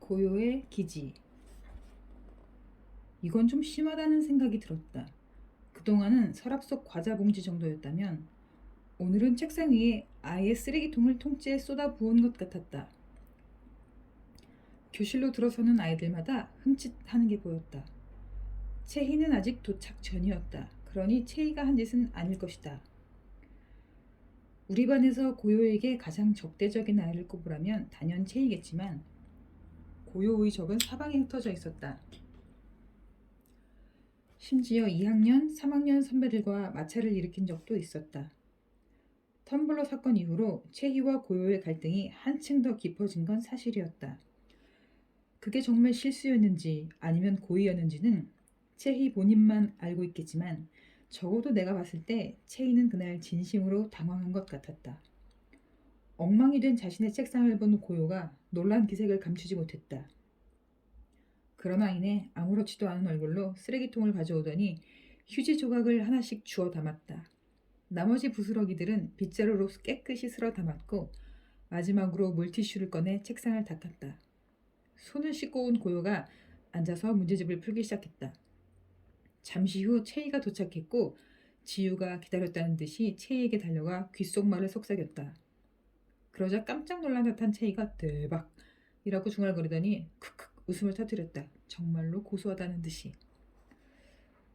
고요의 기지. 이건 좀 심하다는 생각이 들었다. 그동안은 서랍 속 과자 봉지 정도였다면 오늘은 책상 위에 아예 쓰레기통을 통째에 쏟아 부은 것 같았다. 교실로 들어서는 아이들마다 흠칫하는 게 보였다. 채희는 아직 도착 전이었다. 그러니 채희가 한 짓은 아닐 것이다. 우리 반에서 고요에게 가장 적대적인 아이를 꼽으라면 단연 채희겠지만 고요의 적은 사방에 흩어져 있었다. 심지어 2학년, 3학년 선배들과 마찰을 일으킨 적도 있었다. 텀블러 사건 이후로 채희와 고요의 갈등이 한층 더 깊어진 건 사실이었다. 그게 정말 실수였는지 아니면 고의였는지는 채희 본인만 알고 있겠지만 적어도 내가 봤을 때 채희는 그날 진심으로 당황한 것 같았다. 엉망이 된 자신의 책상을 본 고요가 놀란 기색을 감추지 못했다. 그러나 이내 아무렇지도 않은 얼굴로 쓰레기통을 가져오더니 휴지 조각을 하나씩 주워 담았다. 나머지 부스러기들은 빗자루로 깨끗이 쓸어 담았고 마지막으로 물티슈를 꺼내 책상을 닦았다. 손을 씻고 온 고요가 앉아서 문제집을 풀기 시작했다. 잠시 후 채희가 도착했고 지유가 기다렸다는 듯이 채희에게 달려가 귓속말을 속삭였다. 그러자 깜짝 놀란 듯한 채희가 대박! 이라고 중얼거리더니 크크 웃음을 터뜨렸다. 정말로 고소하다는 듯이.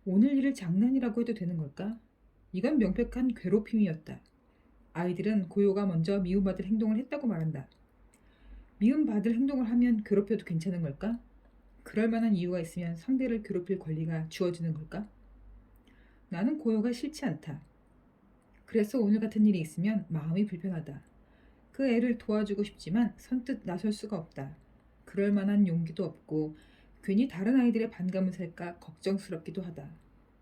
오늘 일을 장난이라고 해도 되는 걸까? 이건 명백한 괴롭힘이었다. 아이들은 고요가 먼저 미움받을 행동을 했다고 말한다. 미움받을 행동을 하면 괴롭혀도 괜찮은 걸까? 그럴 만한 이유가 있으면 상대를 괴롭힐 권리가 주어지는 걸까? 나는 고요가 싫지 않다. 그래서 오늘 같은 일이 있으면 마음이 불편하다. 그 애를 도와주고 싶지만 선뜻 나설 수가 없다. 그럴 만한 용기도 없고 괜히 다른 아이들의 반감을 살까 걱정스럽기도 하다.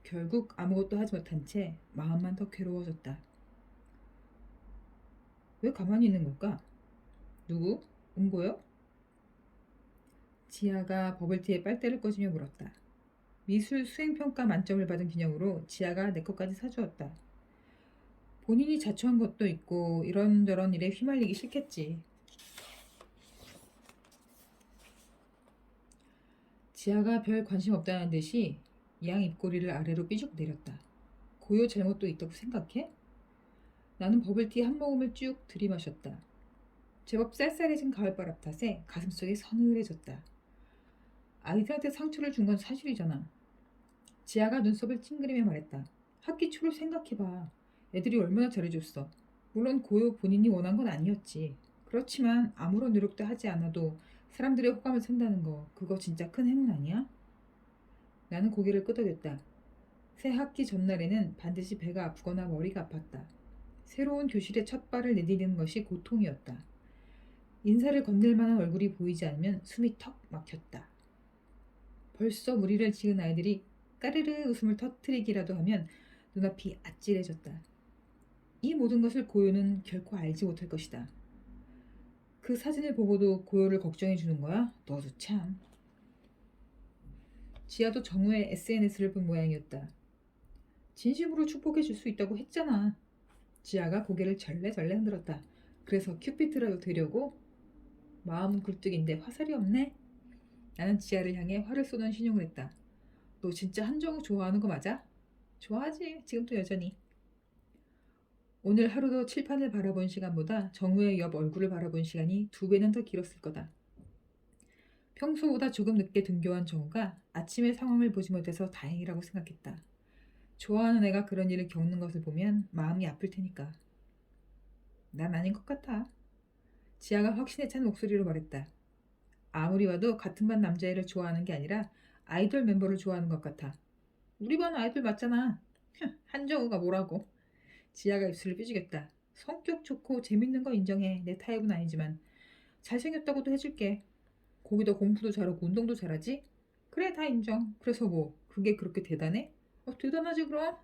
결국 아무것도 하지 못한 채 마음만 더 괴로워졌다. 왜 가만히 있는 걸까? 누구? 은고요? 지아가 버블티에 빨대를 꽂으며 물었다. 미술 수행평가 만점을 받은 기념으로 지아가 내 것까지 사주었다. 본인이 자초한 것도 있고 이런저런 일에 휘말리기 싫겠지. 지아가 별 관심 없다는 듯이 양 입꼬리를 아래로 삐죽 내렸다. 고요 잘못도 있다고 생각해? 나는 버블티 한 모금을 쭉 들이마셨다. 제법 쌀쌀해진 가을바람 탓에 가슴속이 서늘해졌다. 아이들한테 상처를 준 건 사실이잖아. 지아가 눈썹을 찡그리며 말했다. 학기 초를 생각해봐. 애들이 얼마나 잘해줬어. 물론 고요 본인이 원한 건 아니었지. 그렇지만 아무런 노력도 하지 않아도 사람들의 호감을 산다는 거 그거 진짜 큰 행운 아니야? 나는 고개를 끄덕였다. 새 학기 전날에는 반드시 배가 아프거나 머리가 아팠다. 새로운 교실에 첫 발을 내디디는 것이 고통이었다. 인사를 건넬 만한 얼굴이 보이지 않으면 숨이 턱 막혔다. 벌써 무리를 지은 아이들이 까르르 웃음을 터뜨리기라도 하면 눈앞이 아찔해졌다. 이 모든 것을 고요는 결코 알지 못할 것이다. 그 사진을 보고도 고요를 걱정해 주는 거야? 너도 참. 지아도 정우의 SNS를 본 모양이었다. 진심으로 축복해 줄 수 있다고 했잖아. 지아가 고개를 절레절레 흔들었다. 그래서 큐피트라도 되려고? 마음은 굴뚝인데 화살이 없네? 나는 지아를 향해 활을 쏘는 신용을 했다. 너 진짜 한정우 좋아하는 거 맞아? 좋아하지. 지금도 여전히. 오늘 하루도 칠판을 바라본 시간보다 정우의 옆 얼굴을 바라본 시간이 2배는 더 길었을 거다. 평소보다 조금 늦게 등교한 정우가 아침의 상황을 보지 못해서 다행이라고 생각했다. 좋아하는 애가 그런 일을 겪는 것을 보면 마음이 아플 테니까. 난 아닌 것 같아. 지아가 확신에 찬 목소리로 말했다. 아무리 봐도 같은 반 남자애를 좋아하는 게 아니라 아이돌 멤버를 좋아하는 것 같아. 우리 반 아이돌 맞잖아. 한정우가 뭐라고. 지아가 입술을 삐죽였다. 성격 좋고 재밌는 거 인정해. 내 타입은 아니지만 잘생겼다고도 해줄게. 거기다 공부도 잘하고 운동도 잘하지? 그래 다 인정. 그래서 뭐 그게 그렇게 대단해? 대단하지 그럼.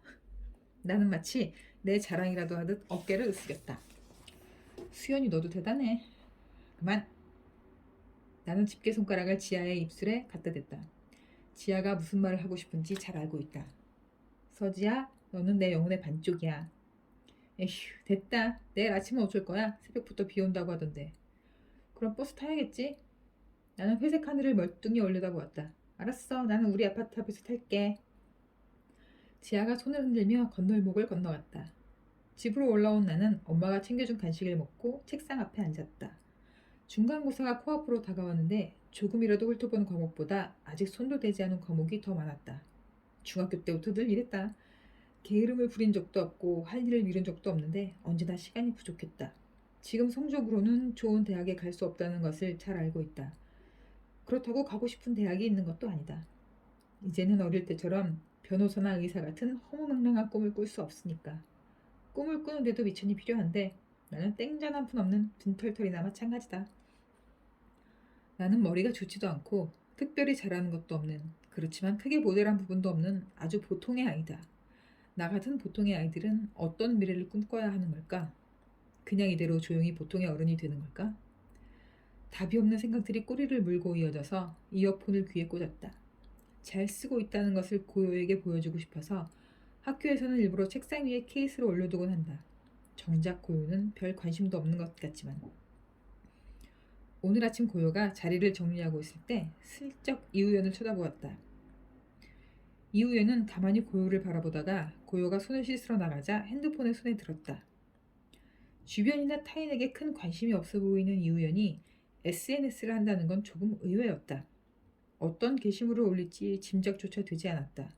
나는 마치 내 자랑이라도 하듯 어깨를 으스겼다. 수연이 너도 대단해. 그만. 나는 집게손가락을 지아의 입술에 갖다 댔다. 지아가 무슨 말을 하고 싶은지 잘 알고 있다. 서지야, 너는 내 영혼의 반쪽이야. 에휴, 됐다. 내일 아침은 어쩔 거야? 새벽부터 비 온다고 하던데. 그럼 버스 타야겠지? 나는 회색 하늘을 멀뚱히 올려다보았다. 알았어, 나는 우리 아파트 앞에서 탈게. 지아가 손을 흔들며 건널목을 건너갔다. 집으로 올라온 나는 엄마가 챙겨준 간식을 먹고 책상 앞에 앉았다. 중간고사가 코앞으로 다가왔는데 조금이라도 훑어본 과목보다 아직 손도 대지 않은 과목이 더 많았다. 중학교 때부터 늘 이랬다. 게으름을 부린 적도 없고 할 일을 미룬 적도 없는데 언제나 시간이 부족했다. 지금 성적으로는 좋은 대학에 갈 수 없다는 것을 잘 알고 있다. 그렇다고 가고 싶은 대학이 있는 것도 아니다. 이제는 어릴 때처럼 변호사나 의사 같은 허무맹랑한 꿈을 꿀 수 없으니까. 꿈을 꾸는데도 미천이 필요한데 나는 땡전 한 푼 없는 빈털털이나 마찬가지다. 나는 머리가 좋지도 않고 특별히 잘하는 것도 없는, 그렇지만 크게 모델한 부분도 없는 아주 보통의 아이다. 나 같은 보통의 아이들은 어떤 미래를 꿈꿔야 하는 걸까? 그냥 이대로 조용히 보통의 어른이 되는 걸까? 답이 없는 생각들이 꼬리를 물고 이어져서 이어폰을 귀에 꽂았다. 잘 쓰고 있다는 것을 고요에게 보여주고 싶어서 학교에서는 일부러 책상 위에 케이스를 올려두곤 한다. 정작 고요는 별 관심도 없는 것 같지만. 오늘 아침 고요가 자리를 정리하고 있을 때 슬쩍 이우연을 쳐다보았다. 이우연은 가만히 고요를 바라보다가 고요가 손을 씻으러 나가자 핸드폰을 손에 들었다. 주변이나 타인에게 큰 관심이 없어 보이는 이우연이 SNS를 한다는 건 조금 의외였다. 어떤 게시물을 올릴지 짐작조차 되지 않았다.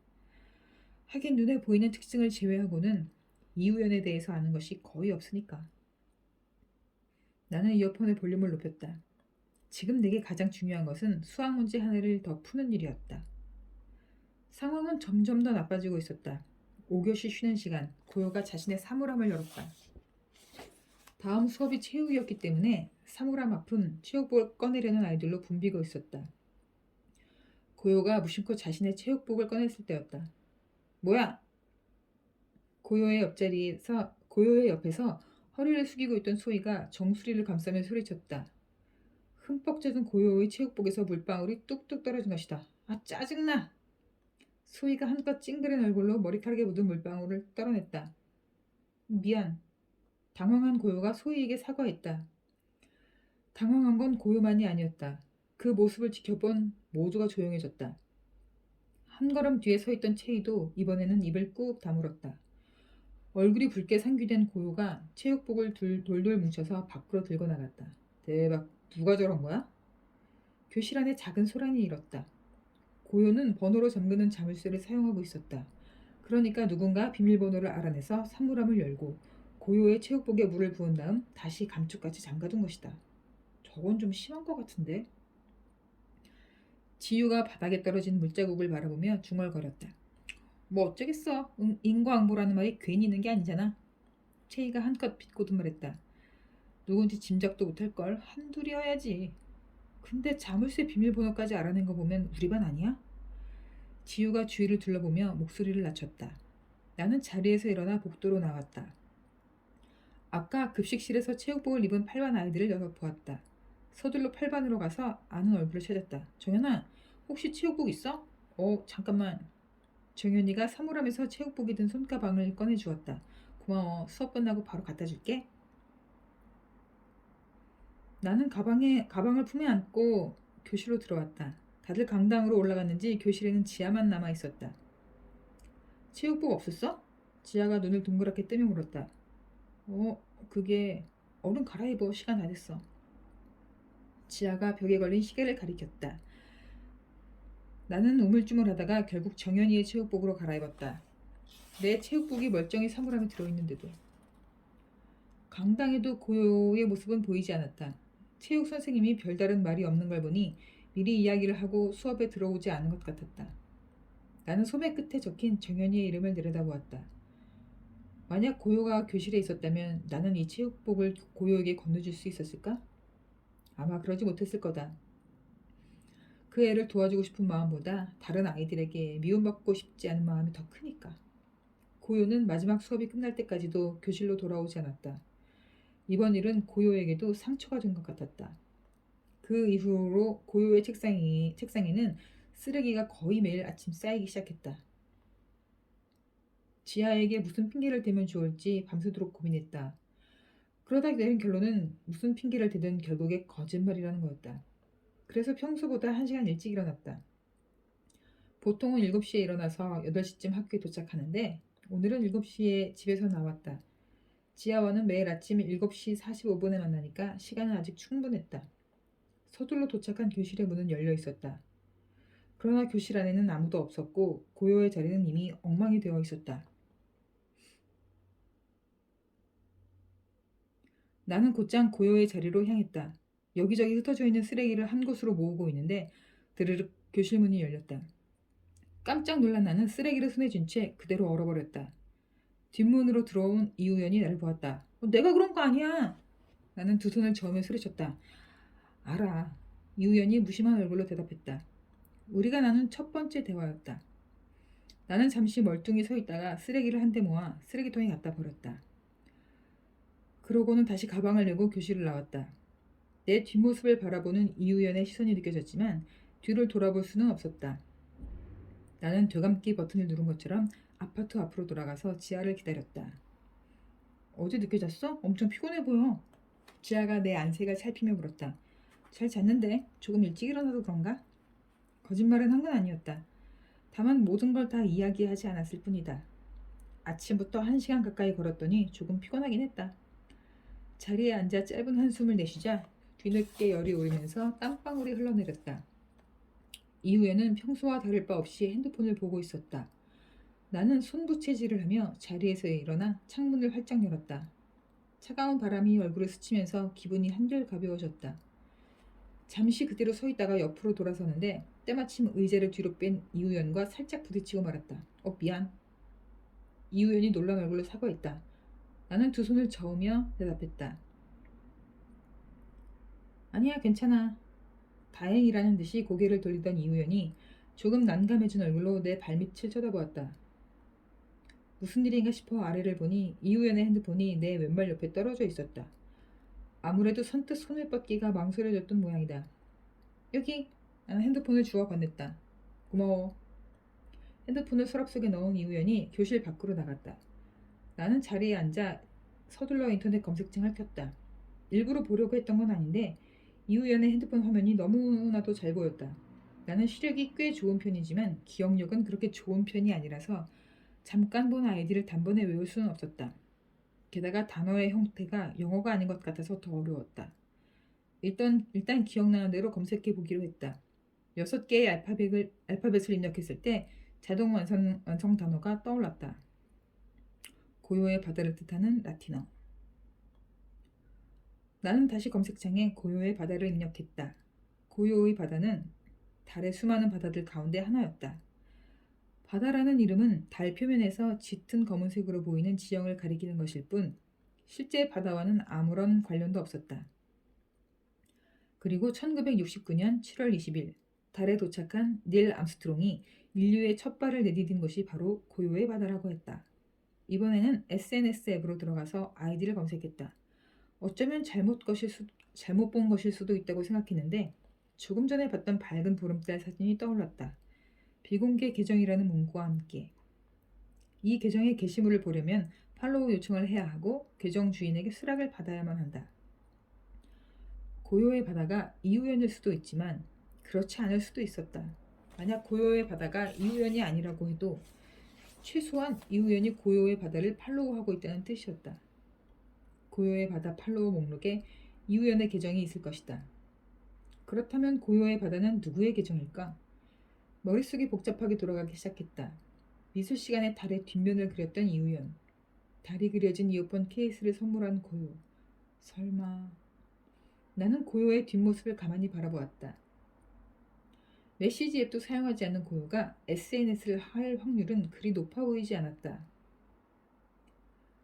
하긴 눈에 보이는 특징을 제외하고는 이우연에 대해서 아는 것이 거의 없으니까. 나는 이어폰의 볼륨을 높였다. 지금 내게 가장 중요한 것은 수학 문제 하나를 더 푸는 일이었다. 상황은 점점 더 나빠지고 있었다. 5교시 쉬는 시간, 고요가 자신의 사물함을 열었다. 다음 수업이 체육이었기 때문에 사물함 앞은 체육복을 꺼내려는 아이들로 붐비고 있었다. 고요가 무심코 자신의 체육복을 꺼냈을 때였다. 뭐야? 고요의 옆에서 허리를 숙이고 있던 소희가 정수리를 감싸며 소리쳤다. 흠뻑 젖은 고요의 체육복에서 물방울이 뚝뚝 떨어진 것이다. 아, 짜증나! 소희가 한껏 찡그린 얼굴로 머리카락에 묻은 물방울을 떨어냈다. 미안. 당황한 고요가 소희에게 사과했다. 당황한 건 고요만이 아니었다. 그 모습을 지켜본 모두가 조용해졌다. 한 걸음 뒤에 서 있던 채희도 이번에는 입을 꾹 다물었다. 얼굴이 붉게 상기된 고요가 체육복을 돌돌 뭉쳐서 밖으로 들고 나갔다. 대박, 누가 저런 거야? 교실 안에 작은 소란이 일었다. 고요는 번호로 잠그는 자물쇠를 사용하고 있었다. 그러니까 누군가 비밀번호를 알아내서 사물함을 열고 고요의 체육복에 물을 부은 다음 다시 감쪽같이 잠가둔 것이다. 저건 좀 심한 것 같은데? 지유가 바닥에 떨어진 물자국을 바라보며 중얼거렸다. 뭐 어쩌겠어. 인과응보라는 말이 괜히 있는 게 아니잖아. 채이가 한껏 비꼬듯 말했다. 누군지 짐작도 못할걸. 한둘이어야지. 근데 자물쇠 비밀번호까지 알아낸 거 보면 우리 반 아니야? 지유가 주위를 둘러보며 목소리를 낮췄다. 나는 자리에서 일어나 복도로 나왔다. 아까 급식실에서 체육복을 입은 8반 아이들을 여러 보았다. 서둘러 8반으로 가서 아는 얼굴을 찾았다. 정연아, 혹시 체육복 있어? 잠깐만. 정연이가 사물함에서 체육복이 든 손가방을 꺼내주었다. 고마워. 수업 끝나고 바로 갖다 줄게. 나는 가방을 품에 안고 교실로 들어왔다. 다들 강당으로 올라갔는지 교실에는 지아만 남아 있었다. 체육복 없었어? 지아가 눈을 동그랗게 뜨며 물었다. 그게 얼른 갈아입어. 시간 다 됐어. 지아가 벽에 걸린 시계를 가리켰다. 나는 우물쭈물하다가 결국 정연이의 체육복으로 갈아입었다. 내 체육복이 멀쩡히 사물함에 들어있는데도. 강당에도 고요의 모습은 보이지 않았다. 체육 선생님이 별다른 말이 없는 걸 보니 미리 이야기를 하고 수업에 들어오지 않은 것 같았다. 나는 소매 끝에 적힌 정연이의 이름을 내려다보았다. 만약 고요가 교실에 있었다면 나는 이 체육복을 고요에게 건네줄 수 있었을까? 아마 그러지 못했을 거다. 그 애를 도와주고 싶은 마음보다 다른 아이들에게 미움받고 싶지 않은 마음이 더 크니까. 고요는 마지막 수업이 끝날 때까지도 교실로 돌아오지 않았다. 이번 일은 고요에게도 상처가 된 것 같았다. 그 이후로 고요의 책상에는 쓰레기가 거의 매일 아침 쌓이기 시작했다. 지아에게 무슨 핑계를 대면 좋을지 밤새도록 고민했다. 그러다 내린 결론은 무슨 핑계를 대든 결국에 거짓말이라는 거였다. 그래서 평소보다 1시간 일찍 일어났다. 보통은 7시에 일어나서 8시쯤 학교에 도착하는데 오늘은 7시에 집에서 나왔다. 지아와는 매일 아침 7시 45분에 만나니까 시간은 아직 충분했다. 서둘러 도착한 교실의 문은 열려 있었다. 그러나 교실 안에는 아무도 없었고 고요의 자리는 이미 엉망이 되어 있었다. 나는 곧장 고요의 자리로 향했다. 여기저기 흩어져 있는 쓰레기를 한 곳으로 모으고 있는데 드르륵 교실 문이 열렸다. 깜짝 놀란 나는 쓰레기를 손에 쥔 채 그대로 얼어버렸다. 뒷문으로 들어온 이우연이 나를 보았다. 내가 그런 거 아니야. 나는 두 손을 저으며 소리쳤다. 알아. 이우연이 무심한 얼굴로 대답했다. 우리가 나눈 첫 번째 대화였다. 나는 잠시 멀뚱히 서 있다가 쓰레기를 한 대 모아 쓰레기통에 갖다 버렸다. 그러고는 다시 가방을 내고 교실을 나왔다. 내 뒷모습을 바라보는 이우연의 시선이 느껴졌지만 뒤를 돌아볼 수는 없었다. 나는 되감기 버튼을 누른 것처럼 아파트 앞으로 돌아가서 지아를 기다렸다. 어제 늦게 잤어? 엄청 피곤해 보여. 지아가 내 안색을 살피며 물었다. 잘 잤는데 조금 일찍 일어나서 그런가? 거짓말은 한 건 아니었다. 다만 모든 걸 다 이야기하지 않았을 뿐이다. 아침부터 1시간 가까이 걸었더니 조금 피곤하긴 했다. 자리에 앉아 짧은 한숨을 내쉬자 뒤늦게 열이 오르면서 땀방울이 흘러내렸다. 이후에는 평소와 다를 바 없이 핸드폰을 보고 있었다. 나는 손부채질을 하며 자리에서 일어나 창문을 활짝 열었다. 차가운 바람이 얼굴을 스치면서 기분이 한결 가벼워졌다. 잠시 그대로 서 있다가 옆으로 돌아서는데 때마침 의자를 뒤로 뺀 이우연과 살짝 부딪히고 말았다. 미안. 이우연이 놀란 얼굴로 사과했다. 나는 두 손을 저으며 대답했다. 아니야, 괜찮아. 다행이라는 듯이 고개를 돌리던 이우연이 조금 난감해진 얼굴로 내 발밑을 쳐다보았다. 무슨 일인가 싶어 아래를 보니 이우연의 핸드폰이 내 왼발 옆에 떨어져 있었다. 아무래도 선뜻 손을 뻗기가 망설여졌던 모양이다. 여기! 나는 핸드폰을 주워 건넸다. 고마워. 핸드폰을 서랍 속에 넣은 이우연이 교실 밖으로 나갔다. 나는 자리에 앉아 서둘러 인터넷 검색창을 켰다. 일부러 보려고 했던 건 아닌데 이우연의 핸드폰 화면이 너무나도 잘 보였다. 나는 시력이 꽤 좋은 편이지만 기억력은 그렇게 좋은 편이 아니라서 잠깐 본 아이디를 단번에 외울 수는 없었다. 게다가 단어의 형태가 영어가 아닌 것 같아서 더 어려웠다. 일단 기억나는 대로 검색해 보기로 했다. 6개의 알파벳을 입력했을 때 자동 완성 단어가 떠올랐다. 고요의 바다를 뜻하는 라틴어. 나는 다시 검색창에 고요의 바다를 입력했다. 고요의 바다는 달의 수많은 바다들 가운데 하나였다. 바다라는 이름은 달 표면에서 짙은 검은색으로 보이는 지형을 가리키는 것일 뿐 실제 바다와는 아무런 관련도 없었다. 그리고 1969년 7월 20일 달에 도착한 닐 암스트롱이 인류의 첫 발을 내디딘 곳이 바로 고요의 바다라고 했다. 이번에는 SNS 앱으로 들어가서 아이디를 검색했다. 어쩌면 잘못 본 것일 수도 있다고 생각했는데 조금 전에 봤던 밝은 보름달 사진이 떠올랐다. 비공개 계정이라는 문구와 함께. 이 계정의 게시물을 보려면 팔로우 요청을 해야 하고 계정 주인에게 수락을 받아야만 한다. 고요의 바다가 이우연일 수도 있지만 그렇지 않을 수도 있었다. 만약 고요의 바다가 이우연이 아니라고 해도 최소한 이우연이 고요의 바다를 팔로우하고 있다는 뜻이었다. 고요의 바다 팔로우 목록에 이우연의 계정이 있을 것이다. 그렇다면 고요의 바다는 누구의 계정일까? 머릿속이 복잡하게 돌아가기 시작했다. 미술 시간에 달의 뒷면을 그렸던 이우연. 달이 그려진 이어폰 케이스를 선물한 고요. 설마... 나는 고요의 뒷모습을 가만히 바라보았다. 메시지 앱도 사용하지 않는 고요가 SNS를 할 확률은 그리 높아 보이지 않았다.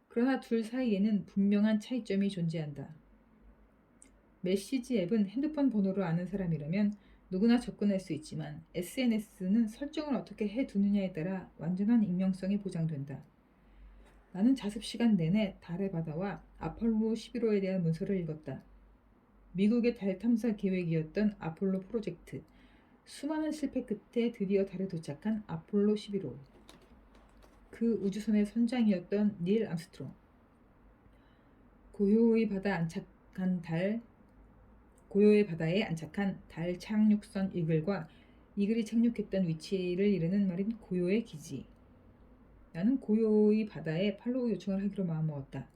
그러나 둘 사이에는 분명한 차이점이 존재한다. 메시지 앱은 핸드폰 번호를 아는 사람이라면 누구나 접근할 수 있지만 SNS는 설정을 어떻게 해두느냐에 따라 완전한 익명성이 보장된다. 나는 자습 시간 내내 달의 바다와 아폴로 11호에 대한 문서를 읽었다. 미국의 달 탐사 계획이었던 아폴로 프로젝트. 수많은 실패 끝에 드디어 달에 도착한 아폴로 11호. 그 우주선의 선장이었던 닐 암스트롱. 고요의 바다 안착한 달, 고요의 바다에 안착한 달 착륙선 이글과 이글이 착륙했던 위치를 이르는 말인 고요의 기지. 나는 고요의 바다에 팔로우 요청을 하기로 마음먹었다.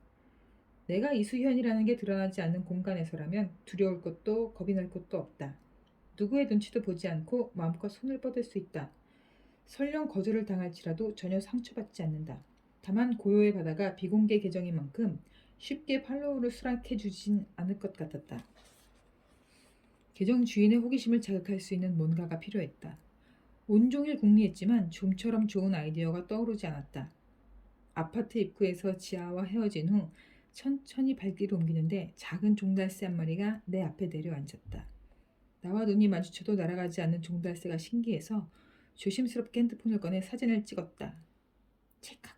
내가 이수현이라는 게 드러나지 않는 공간에서라면 두려울 것도 겁이 날 것도 없다. 누구의 눈치도 보지 않고 마음껏 손을 뻗을 수 있다. 설령 거절을 당할지라도 전혀 상처받지 않는다. 다만 고요의 바다가 비공개 계정인 만큼 쉽게 팔로우를 수락해주진 않을 것 같았다. 계정 주인의 호기심을 자극할 수 있는 뭔가가 필요했다. 온종일 궁리했지만 좀처럼 좋은 아이디어가 떠오르지 않았다. 아파트 입구에서 지하와 헤어진 후 천천히 발길을 옮기는데 작은 종달새 한 마리가 내 앞에 내려앉았다. 나와 눈이 마주쳐도 날아가지 않는 종달새가 신기해서 조심스럽게 핸드폰을 꺼내 사진을 찍었다. 찰칵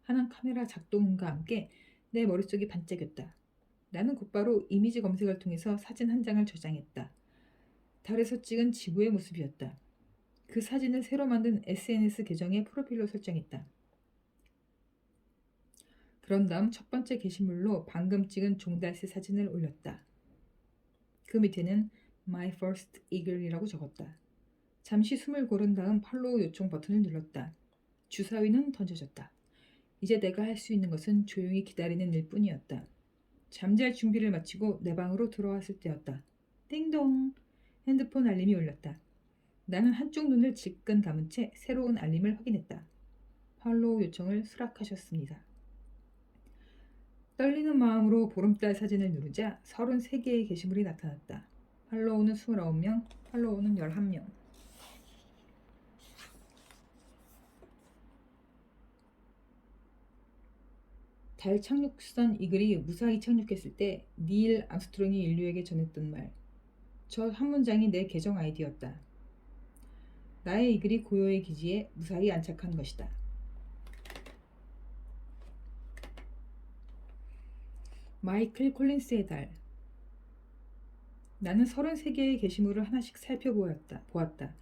하는 카메라 작동음과 함께 내 머릿속이 반짝였다. 나는 곧바로 이미지 검색을 통해서 사진 한 장을 저장했다. 달에서 찍은 지구의 모습이었다. 그 사진을 새로 만든 SNS 계정의 프로필로 설정했다. 그런 다음 첫 번째 게시물로 방금 찍은 종달새 사진을 올렸다. 그 밑에는 My First Eagle이라고 적었다. 잠시 숨을 고른 다음 팔로우 요청 버튼을 눌렀다. 주사위는 던져졌다. 이제 내가 할 수 있는 것은 조용히 기다리는 일뿐이었다. 잠잘 준비를 마치고 내 방으로 들어왔을 때였다. 띵동! 핸드폰 알림이 울렸다. 나는 한쪽 눈을 질끈 감은 채 새로운 알림을 확인했다. 팔로우 요청을 수락하셨습니다. 떨리는 마음으로 보름달 사진을 누르자 33개의 게시물이 나타났다. 팔로우는 29명, 팔로우는 11명. 달 착륙선 이글이 무사히 착륙했을 때 닐 암스트롱이 인류에게 전했던 말. 저 한 문장이 내 계정 아이디였다. 나의 이글이 고요의 기지에 무사히 안착한 것이다. 마이클 콜린스의 달. 나는 33개의 게시물을 하나씩 보았다.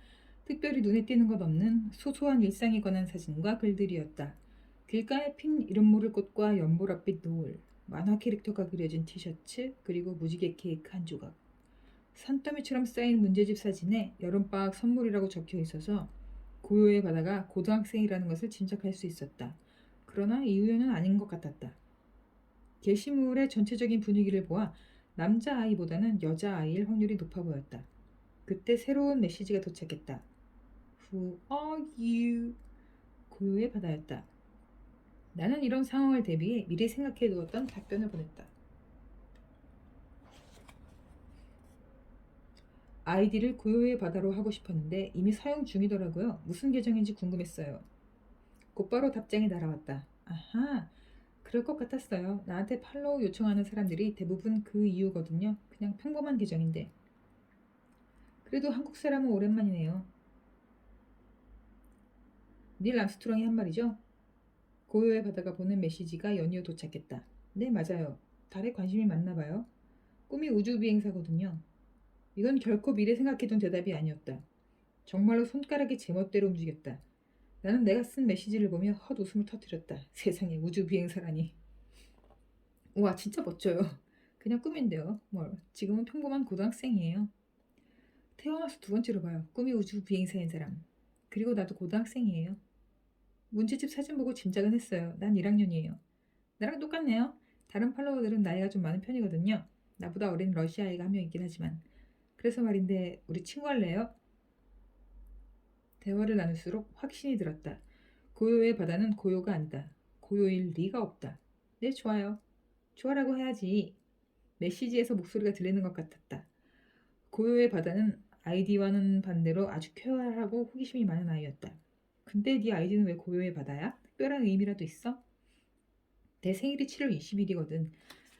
특별히 눈에 띄는 것 없는 소소한 일상에 관한 사진과 글들이었다. 길가에 핀 이름 모를 꽃과 연보랏빛 노을, 만화 캐릭터가 그려진 티셔츠, 그리고 무지개 케이크 한 조각. 산더미처럼 쌓인 문제집 사진에 여름방학 선물이라고 적혀 있어서 고요의 바다가 고등학생이라는 것을 짐작할 수 있었다. 그러나 이유는 아닌 것 같았다. 게시물의 전체적인 분위기를 보아 남자아이보다는 여자아이일 확률이 높아 보였다. 그때 새로운 메시지가 도착했다. Who are you? 고요의 바다였다. 나는 이런 상황을 대비해 미리 생각해 두었던 답변을 보냈다. 아이디를 고요의 바다로 하고 싶었는데 이미 사용 중이더라고요. 무슨 계정인지 궁금했어요. 곧바로 답장이 날아왔다. 아하, 그럴 것 같았어요. 나한테 팔로우 요청하는 사람들이 대부분 그 이유거든요. 그냥 평범한 계정인데. 그래도 한국 사람은 오랜만이네요. 닐 암스트롱이 한 말이죠. 고요의 바다가 보낸 메시지가 연이어 도착했다. 네, 맞아요. 달에 관심이 많나 봐요. 꿈이 우주비행사거든요. 이건 결코 미래 생각해둔 대답이 아니었다. 정말로 손가락이 제멋대로 움직였다. 나는 내가 쓴 메시지를 보며 헛웃음을 터뜨렸다. 세상에 우주비행사라니. 우와, 진짜 멋져요. 그냥 꿈인데요. 지금은 평범한 고등학생이에요. 태어나서 두 번째로 봐요. 꿈이 우주비행사인 사람. 그리고 나도 고등학생이에요. 문제집 사진 보고 짐작은 했어요. 난 1학년이에요. 나랑 똑같네요. 다른 팔로워들은 나이가 좀 많은 편이거든요. 나보다 어린 러시아아이가 한 명 있긴 하지만. 그래서 말인데 우리 친구 할래요? 대화를 나눌수록 확신이 들었다. 고요의 바다는 고요가 아니다. 고요일 리가 없다. 네, 좋아요. 좋아라고 해야지. 메시지에서 목소리가 들리는 것 같았다. 고요의 바다는 아이디와는 반대로 아주 쾌활하고 호기심이 많은 아이였다. 근데 네 아이디는 왜 고요의 바다야? 특별한 의미라도 있어? 내 생일이 7월 20일이거든.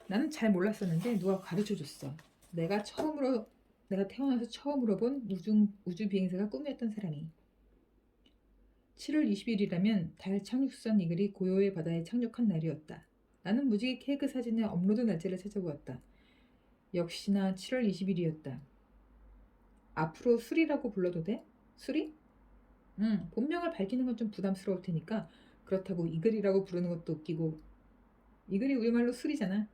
나는 잘 몰랐었는데 누가 가르쳐줬어. 내가 태어나서 처음으로 본 우주 비행사가 꿈이었던 사람이. 7월 20일이라면 달 착륙선 이글이 고요의 바다에 착륙한 날이었다. 나는 무지개 케이크 사진의 업로드 날짜를 찾아보았다. 역시나 7월 20일이었다. 앞으로 수리라고 불러도 돼? 수리? 본명을 밝히는 건 좀 부담스러울 테니까 그렇다고 이글이라고 부르는 것도 웃기고. 이글이 우리말로 수리잖아.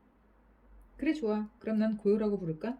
그래, 좋아. 그럼 난 고요라고 부를까?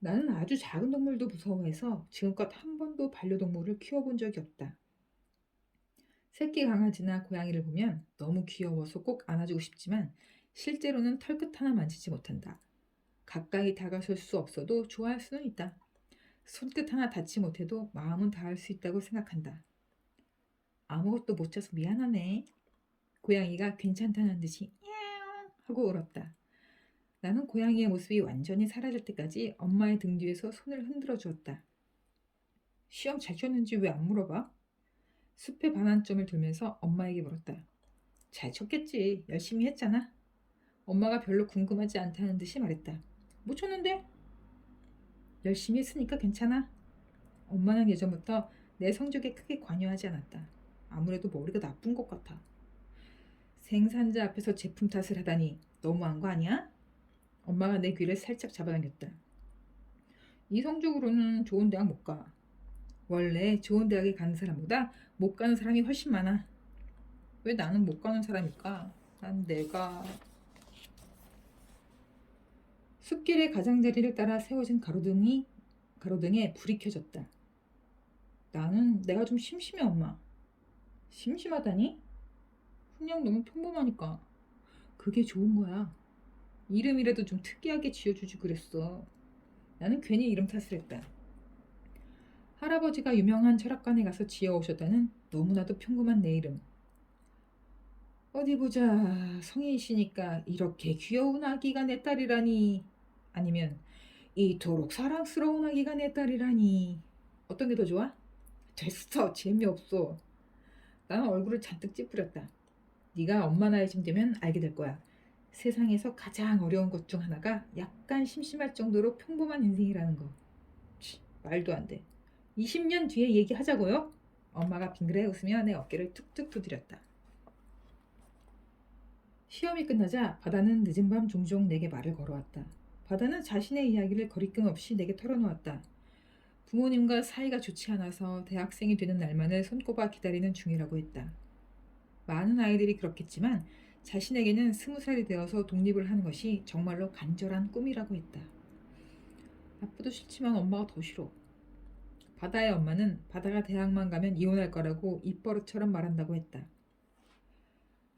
나는 아주 작은 동물도 무서워해서 지금껏 한 번도 반려동물을 키워본 적이 없다. 새끼 강아지나 고양이를 보면 너무 귀여워서 꼭 안아주고 싶지만 실제로는 털끝 하나 만지지 못한다. 가까이 다가설 수 없어도 좋아할 수는 있다. 손끝 하나 닿지 못해도 마음은 닿을 수 있다고 생각한다. 아무것도 못 쳐서 미안하네. 고양이가 괜찮다는 듯이 야옹 하고 울었다. 나는 고양이의 모습이 완전히 사라질 때까지 엄마의 등 뒤에서 손을 흔들어 주었다. 시험 잘 쳤는지 왜 안 물어봐? 숲의 반환점을 들면서 엄마에게 물었다. 잘 쳤겠지. 열심히 했잖아. 엄마가 별로 궁금하지 않다는 듯이 말했다. 못 쳤는데? 열심히 했으니까 괜찮아. 엄마는 예전부터 내 성적에 크게 관여하지 않았다. 아무래도 머리가 나쁜 것 같아. 생산자 앞에서 제품 탓을 하다니 너무한 거 아니야? 엄마가 내 귀를 살짝 잡아당겼다. 이 성적으로는 좋은 대학 못 가. 원래 좋은 대학에 가는 사람보다 못 가는 사람이 훨씬 많아. 왜 나는 못 가는 사람일까? 난 내가 숲길의 가장자리를 따라 세워진 가로등에 불이 켜졌다. 나는 내가 좀 심심해 엄마. 심심하다니? 그냥 너무 평범하니까. 그게 좋은 거야. 이름이라도 좀 특이하게 지어주지 그랬어. 나는 괜히 이름 탓을 했다. 할아버지가 유명한 철학관에 가서 지어오셨다는 너무나도 평범한 내 이름. 어디 보자. 성인이시니까 이렇게 귀여운 아기가 내 딸이라니. 아니면 이토록 사랑스러운 아기가 내 딸이라니. 어떤 게 더 좋아? 됐어. 재미없어. 나는 얼굴을 잔뜩 찌푸렸다. 네가 엄마 나이쯤 되면 알게 될 거야. 세상에서 가장 어려운 것 중 하나가 약간 심심할 정도로 평범한 인생이라는 거. 말도 안 돼. 20년 뒤에 얘기하자고요? 엄마가 빙그레 웃으며 내 어깨를 툭툭 두드렸다. 시험이 끝나자 바다는 늦은 밤 종종 내게 말을 걸어왔다. 바다는 자신의 이야기를 거리낌 없이 내게 털어놓았다. 부모님과 사이가 좋지 않아서 대학생이 되는 날만을 손꼽아 기다리는 중이라고 했다. 많은 아이들이 그렇겠지만 자신에게는 20살이 되어서 독립을 하는 것이 정말로 간절한 꿈이라고 했다. 아빠도 싫지만 엄마가 더 싫어. 바다의 엄마는 바다가 대학만 가면 이혼할 거라고 입버릇처럼 말한다고 했다.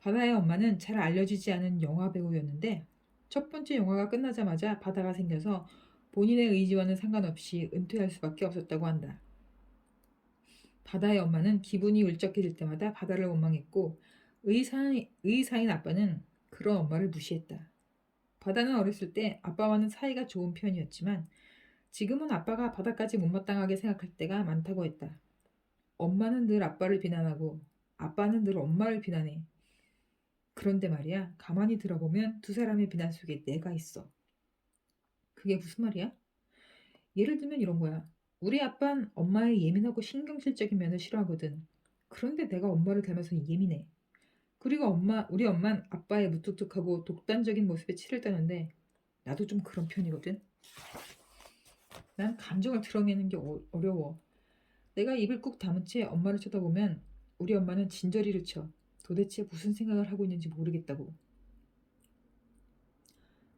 바다의 엄마는 잘 알려지지 않은 영화 배우였는데 첫 번째 영화가 끝나자마자 바다가 생겨서 본인의 의지와는 상관없이 은퇴할 수밖에 없었다고 한다. 바다의 엄마는 기분이 울적해질 때마다 바다를 원망했고 의사인 아빠는 그런 엄마를 무시했다. 바다는 어렸을 때 아빠와는 사이가 좋은 편이었지만 지금은 아빠가 바다까지 못마땅하게 생각할 때가 많다고 했다. 엄마는 늘 아빠를 비난하고 아빠는 늘 엄마를 비난해. 그런데 말이야, 가만히 들어보면 두 사람의 비난 속에 내가 있어. 그게 무슨 말이야? 예를 들면 이런 거야. 우리 아빠는 엄마의 예민하고 신경질적인 면을 싫어하거든. 그런데 내가 엄마를 닮아서 예민해. 그리고 우리 엄만 아빠의 무뚝뚝하고 독단적인 모습에 치를 떠는데 나도 좀 그런 편이거든. 난 감정을 드러내는 게 어려워. 내가 입을 꾹 다문 채 엄마를 쳐다보면 우리 엄마는 진저리를 쳐. 도대체 무슨 생각을 하고 있는지 모르겠다고.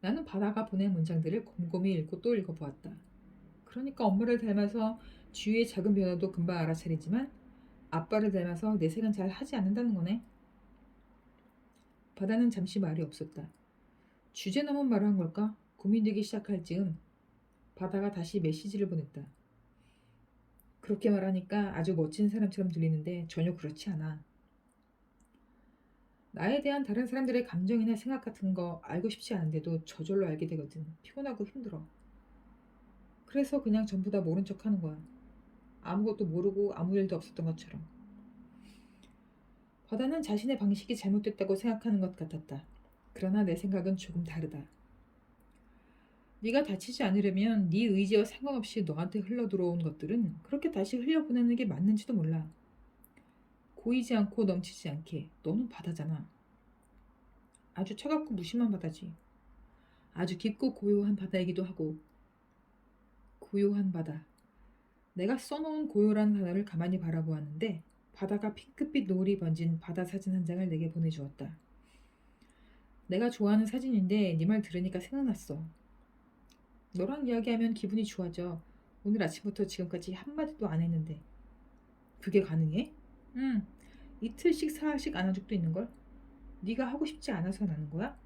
나는 바다가 보낸 문장들을 곰곰이 읽고 또 읽어보았다. 그러니까 엄마를 닮아서 주위의 작은 변화도 금방 알아차리지만 아빠를 닮아서 내색은 잘 하지 않는다는 거네. 바다는 잠시 말이 없었다. 주제 넘은 말을 한 걸까? 고민되기 시작할 즈음 바다가 다시 메시지를 보냈다. 그렇게 말하니까 아주 멋진 사람처럼 들리는데 전혀 그렇지 않아. 나에 대한 다른 사람들의 감정이나 생각 같은 거 알고 싶지 않은데도 저절로 알게 되거든. 피곤하고 힘들어. 그래서 그냥 전부 다 모른 척 하는 거야. 아무것도 모르고 아무 일도 없었던 것처럼. 바다는 자신의 방식이 잘못됐다고 생각하는 것 같았다. 그러나 내 생각은 조금 다르다. 네가 다치지 않으려면 네 의지와 상관없이 너한테 흘러들어온 것들은 그렇게 다시 흘려보내는 게 맞는지도 몰라. 고이지 않고 넘치지 않게. 너는 바다잖아. 아주 차갑고 무심한 바다지. 아주 깊고 고요한 바다이기도 하고. 고요한 바다. 내가 써놓은 고요란 단어를 가만히 바라보았는데 바다가 핑크빛 노을이 번진 바다 사진 한 장을 내게 보내주었다. 내가 좋아하는 사진인데 네 말 들으니까 생각났어. 너랑 이야기하면 기분이 좋아져. 오늘 아침부터 지금까지 한마디도 안 했는데. 그게 가능해? 응. 이틀씩 사흘씩 안 한 적도 있는걸? 네가 하고 싶지 않아서 안 하는 거야?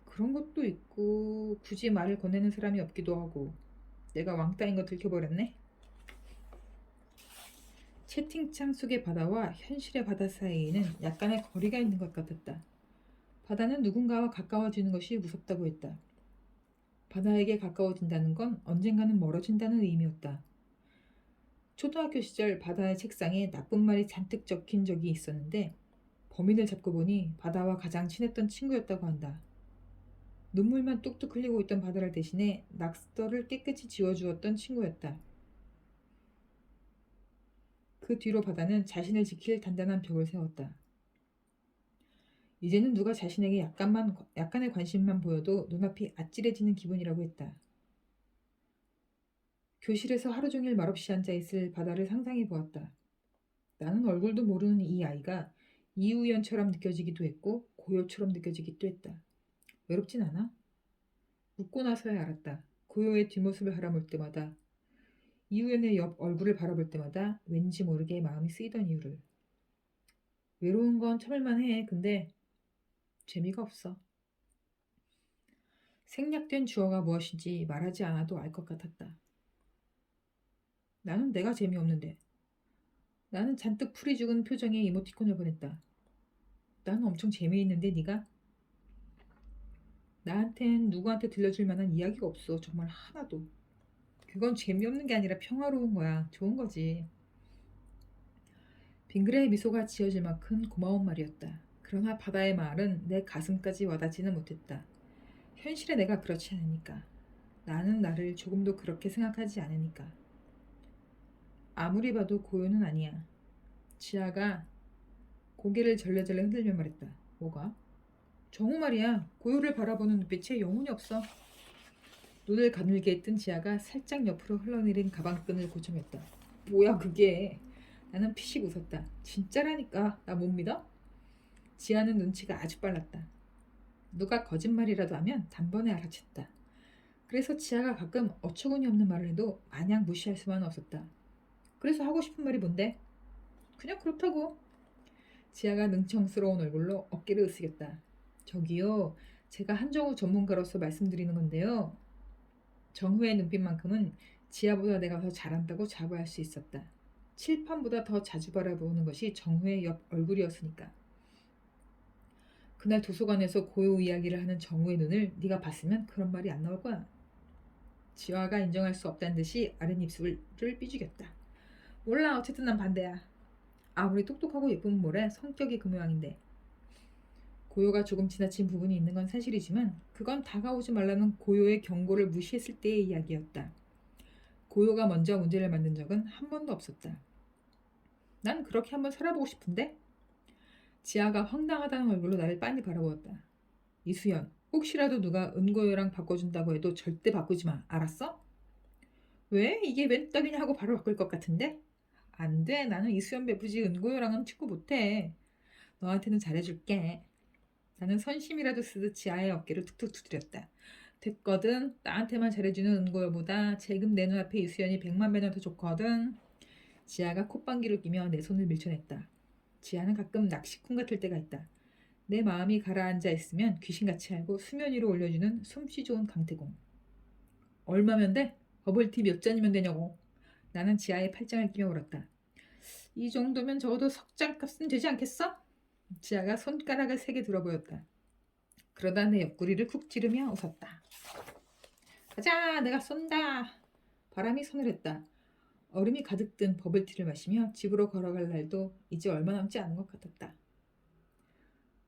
그런 것도 있고 굳이 말을 건네는 사람이 없기도 하고 내가 왕따인 거 들켜버렸네? 채팅창 속의 바다와 현실의 바다 사이에는 약간의 거리가 있는 것 같았다. 바다는 누군가와 가까워지는 것이 무섭다고 했다. 바다에게 가까워진다는 건 언젠가는 멀어진다는 의미였다. 초등학교 시절 바다의 책상에 나쁜 말이 잔뜩 적힌 적이 있었는데 범인을 잡고 보니 바다와 가장 친했던 친구였다고 한다. 눈물만 뚝뚝 흘리고 있던 바다를 대신에 낙서를 깨끗이 지워주었던 친구였다. 그 뒤로 바다는 자신을 지킬 단단한 벽을 세웠다. 이제는 누가 자신에게 약간의 관심만 보여도 눈앞이 아찔해지는 기분이라고 했다. 교실에서 하루 종일 말없이 앉아있을 바다를 상상해 보았다. 나는 얼굴도 모르는 이 아이가 이우연처럼 느껴지기도 했고 고요처럼 느껴지기도 했다. 외롭진 않아? 웃고 나서야 알았다. 고요의 뒷모습을 바라볼 때마다 이우연의 옆 얼굴을 바라볼 때마다 왠지 모르게 마음이 쓰이던 이유를. 외로운 건 참을만 해. 근데 재미가 없어. 생략된 주어가 무엇인지 말하지 않아도 알 것 같았다. 나는 내가 재미없는데. 나는 잔뜩 풀이 죽은 표정의 이모티콘을 보냈다. 나는 엄청 재미있는데 네가? 나한텐 누구한테 들려줄 만한 이야기가 없어. 정말 하나도. 그건 재미없는 게 아니라 평화로운 거야. 좋은 거지. 빙그레의 미소가 지어질 만큼 고마운 말이었다. 그러나 바다의 말은 내 가슴까지 와닿지는 못했다. 현실의 내가 그렇지 않으니까. 나는 나를 조금도 그렇게 생각하지 않으니까. 아무리 봐도 고요는 아니야. 지아가 고개를 절레절레 흔들며 말했다. 뭐가? 정우 말이야. 고요를 바라보는 눈빛에 영혼이 없어. 눈을 가늘게 뜬 지아가 살짝 옆으로 흘러내린 가방끈을 고정했다. 뭐야 그게? 나는 피식 웃었다. 진짜라니까. 나 못 믿어? 지아는 눈치가 아주 빨랐다. 누가 거짓말이라도 하면 단번에 알아챘다. 그래서 지아가 가끔 어처구니 없는 말을 해도 마냥 무시할 수만 없었다. 그래서 하고 싶은 말이 뭔데? 그냥 그렇다고. 지아가 능청스러운 얼굴로 어깨를 으스겼다. 저기요, 제가 한정우 전문가로서 말씀드리는 건데요. 정후의 눈빛만큼은 지아보다 내가 더 잘한다고 자부할 수 있었다. 칠판보다 더 자주 바라보는 것이 정후의 옆 얼굴이었으니까. 그날 도서관에서 고요 이야기를 하는 정우의 눈을 네가 봤으면 그런 말이 안 나올 거야. 지화가 인정할 수 없다는 듯이 아랫입술을 삐죽였다. 몰라, 어쨌든 난 반대야. 아무리 똑똑하고 예쁜 모래 성격이 그 모양인데. 고요가 조금 지나친 부분이 있는 건 사실이지만 그건 다가오지 말라는 고요의 경고를 무시했을 때의 이야기였다. 고요가 먼저 문제를 만든 적은 한 번도 없었다. 난 그렇게 한번 살아보고 싶은데? 지아가 황당하다는 얼굴로 나를 빤히 바라보았다. 이수연, 혹시라도 누가 은고요랑 바꿔준다고 해도 절대 바꾸지 마. 알았어? 왜? 이게 웬 떡이냐 하고 바로 바꿀 것 같은데? 안 돼. 나는 이수연 베프지 은고요랑은 친구 못해. 너한테는 잘해줄게. 나는 선심이라도 쓰듯 지아의 어깨를 툭툭 두드렸다. 됐거든. 나한테만 잘해주는 은고요보다 지금 내 눈앞에 이수연이 100만 배나 더 좋거든. 지아가 콧방귀를 끼며 내 손을 밀쳐냈다. 지아는 가끔 낚시꾼 같을 때가 있다. 내 마음이 가라앉아 있으면 귀신같이 알고 수면 위로 올려주는 솜씨 좋은 강태공. 얼마면 돼? 버블티 몇 잔이면 되냐고. 나는 지아의 팔짱을 끼며 울었다. 이 정도면 적어도 석잔값은 되지 않겠어? 지아가 손가락을 세게 들어보였다. 그러다 내 옆구리를 쿡 찌르며 웃었다. 가자, 내가 쏜다. 바람이 서늘했다. 얼음이 가득 든 버블티를 마시며 집으로 걸어갈 날도 이제 얼마 남지 않은 것 같았다.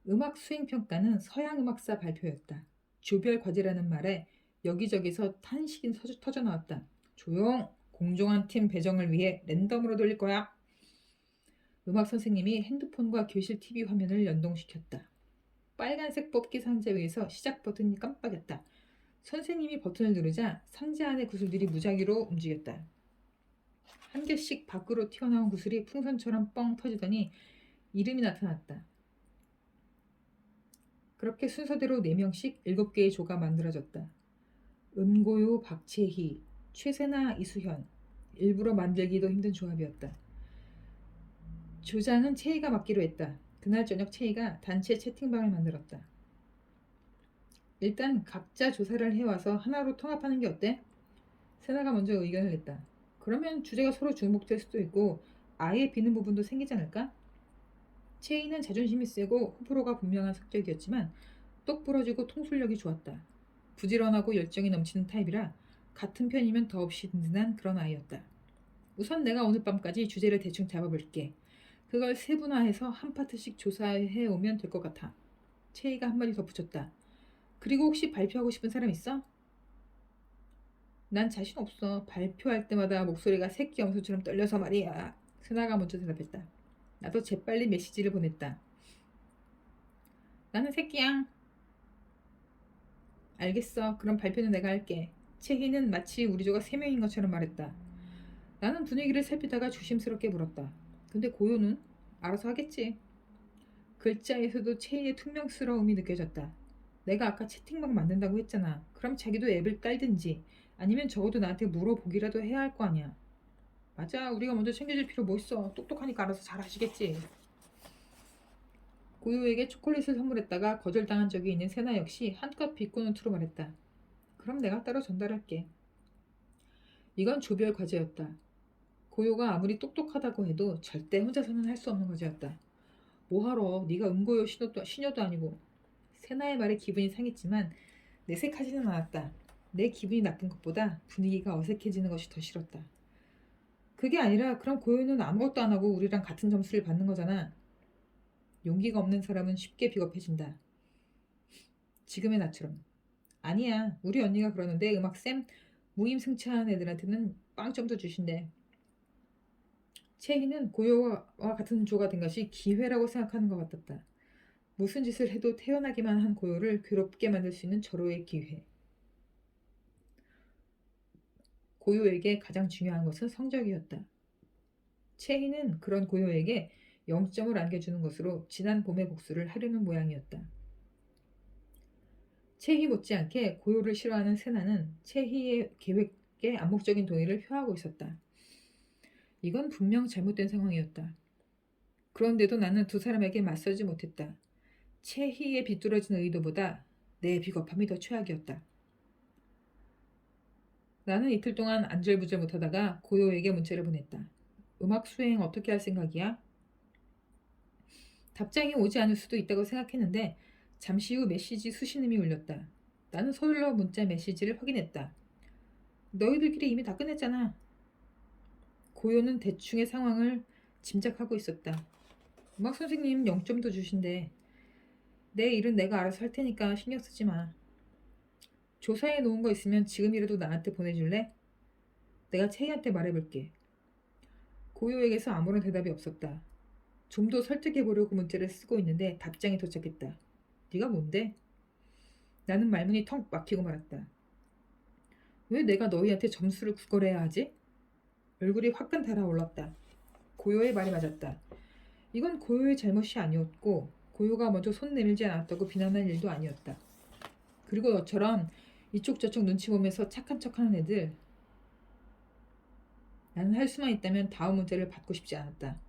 음악 수행평가는 서양음악사 발표였다. 조별 과제라는 말에 여기저기서 탄식이 터져나왔다. 조용! 공정한 팀 배정을 위해 랜덤으로 돌릴 거야. 음악 선생님이 핸드폰과 교실 TV 화면을 연동시켰다. 빨간색 뽑기 상자 위에서 시작 버튼이 깜빡였다. 선생님이 버튼을 누르자 상자 안의 구슬들이 무작위로 움직였다. 한 개씩 밖으로 튀어나온 구슬이 풍선처럼 뻥 터지더니 이름이 나타났다. 그렇게 순서대로 4명씩 7개의 조가 만들어졌다. 은고요, 박채희, 최세나, 이수현. 일부러 만들기도 힘든 조합이었다. 조장은 채희가 맡기로 했다. 그날 저녁 채희가 단체 채팅방을 만들었다. 일단 각자 조사를 해와서 하나로 통합하는 게 어때? 세나가 먼저 의견을 냈다. 그러면 주제가 서로 중복될 수도 있고 아예 비는 부분도 생기지 않을까? 채희는 자존심이 세고 호불호가 분명한 성격이었지만 똑부러지고 통솔력이 좋았다. 부지런하고 열정이 넘치는 타입이라 같은 편이면 더없이 든든한 그런 아이였다. 우선 내가 오늘 밤까지 주제를 대충 잡아볼게. 그걸 세분화해서 한 파트씩 조사해 오면 될 것 같아. 채희가 한마디 덧붙였다. 그리고 혹시 발표하고 싶은 사람 있어? 난 자신 없어. 발표할 때마다 목소리가 새끼 염소처럼 떨려서 말이야. 스나가 먼저 대답했다. 나도 재빨리 메시지를 보냈다. 나는 새끼야. 알겠어. 그럼 발표는 내가 할게. 채희는 마치 우리 조가 3명인 것처럼 말했다. 나는 분위기를 살피다가 조심스럽게 물었다. 근데 고요는? 알아서 하겠지. 글자에서도 채희의 퉁명스러움이 느껴졌다. 내가 아까 채팅방 만든다고 했잖아. 그럼 자기도 앱을 깔든지 아니면 적어도 나한테 물어보기라도 해야 할 거 아니야. 맞아. 우리가 먼저 챙겨줄 필요 뭐 있어. 똑똑하니까 알아서 잘 하시겠지. 고요에게 초콜릿을 선물했다가 거절당한 적이 있는 세나 역시 한껏 비꼬는 투로 말했다. 그럼 내가 따로 전달할게. 이건 조별 과제였다. 고요가 아무리 똑똑하다고 해도 절대 혼자서는 할 수 없는 과제였다. 뭐하러 네가 은고요 시녀도 아니고. 세나의 말에 기분이 상했지만 내색하지는 않았다. 내 기분이 나쁜 것보다 분위기가 어색해지는 것이 더 싫었다. 그게 아니라 그럼 고요는 아무것도 안 하고 우리랑 같은 점수를 받는 거잖아. 용기가 없는 사람은 쉽게 비겁해진다. 지금의 나처럼. 아니야. 우리 언니가 그러는데 음악쌤 무임승차한 애들한테는 빵점도 주신대. 채희는 고요와 같은 조가 된 것이 기회라고 생각하는 것 같았다. 무슨 짓을 해도 태어나기만 한 고요를 괴롭게 만들 수 있는 절호의 기회. 고요에게 가장 중요한 것은 성적이었다. 채희는 그런 고요에게 0점을 안겨주는 것으로 지난 봄의 복수를 하려는 모양이었다. 채희 못지않게 고요를 싫어하는 세나는 채희의 계획에 암묵적인 동의를 표하고 있었다. 이건 분명 잘못된 상황이었다. 그런데도 나는 두 사람에게 맞서지 못했다. 채희의 비뚤어진 의도보다 내 비겁함이 더 최악이었다. 나는 이틀 동안 안절부절 못하다가 고요에게 문자를 보냈다. 음악 수행 어떻게 할 생각이야? 답장이 오지 않을 수도 있다고 생각했는데 잠시 후 메시지 수신음이 울렸다. 나는 서둘러 문자 메시지를 확인했다. 너희들끼리 이미 다 끝냈잖아. 고요는 대충의 상황을 짐작하고 있었다. 음악 선생님 0점도 주신대. 내 일은 내가 알아서 할 테니까 신경 쓰지 마. 조사해 놓은 거 있으면 지금이라도 나한테 보내줄래? 내가 채희한테 말해볼게. 고요에게서 아무런 대답이 없었다. 좀 더 설득해보려고 문자를 쓰고 있는데 답장이 도착했다. 네가 뭔데? 나는 말문이 턱 막히고 말았다. 왜 내가 너희한테 점수를 구걸해야 하지? 얼굴이 화끈 달아올랐다. 고요의 말이 맞았다. 이건 고요의 잘못이 아니었고 고요가 먼저 손 내밀지 않았다고 비난할 일도 아니었다. 그리고 너처럼 이쪽 저쪽 눈치 보면서 착한 척하는 애들 나는 할 수만 있다면 다음 문자를 받고 싶지 않았다.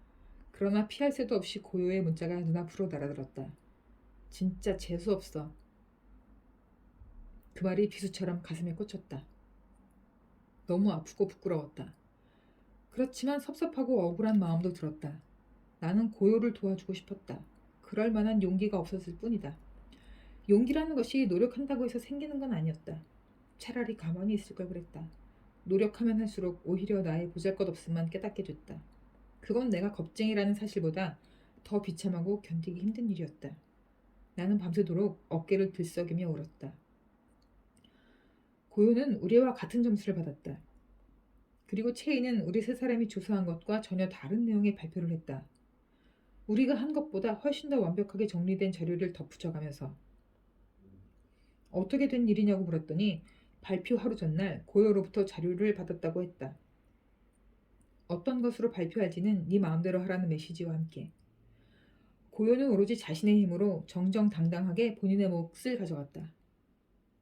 그러나 피할 새도 없이 고요의 문자가 눈앞으로 날아들었다. 진짜 재수없어. 그 말이 비수처럼 가슴에 꽂혔다. 너무 아프고 부끄러웠다. 그렇지만 섭섭하고 억울한 마음도 들었다. 나는 고요를 도와주고 싶었다. 그럴 만한 용기가 없었을 뿐이다. 용기라는 것이 노력한다고 해서 생기는 건 아니었다. 차라리 가만히 있을 걸 그랬다. 노력하면 할수록 오히려 나의 보잘것없음만 깨닫게 됐다. 그건 내가 겁쟁이라는 사실보다 더 비참하고 견디기 힘든 일이었다. 나는 밤새도록 어깨를 들썩이며 울었다. 고요는 우리와 같은 점수를 받았다. 그리고 채이는 우리 세 사람이 조사한 것과 전혀 다른 내용의 발표를 했다. 우리가 한 것보다 훨씬 더 완벽하게 정리된 자료를 덧붙여가면서 어떻게 된 일이냐고 물었더니 발표 하루 전날 고요로부터 자료를 받았다고 했다. 어떤 것으로 발표할지는 네 마음대로 하라는 메시지와 함께. 고요는 오로지 자신의 힘으로 정정당당하게 본인의 몫을 가져갔다.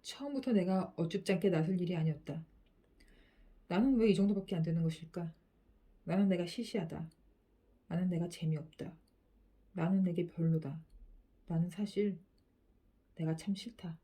처음부터 내가 어줍지 않게 나설 일이 아니었다. 나는 왜 이 정도밖에 안 되는 것일까? 나는 내가 시시하다. 나는 내가 재미없다. 나는 내게 별로다. 나는 사실 내가 참 싫다.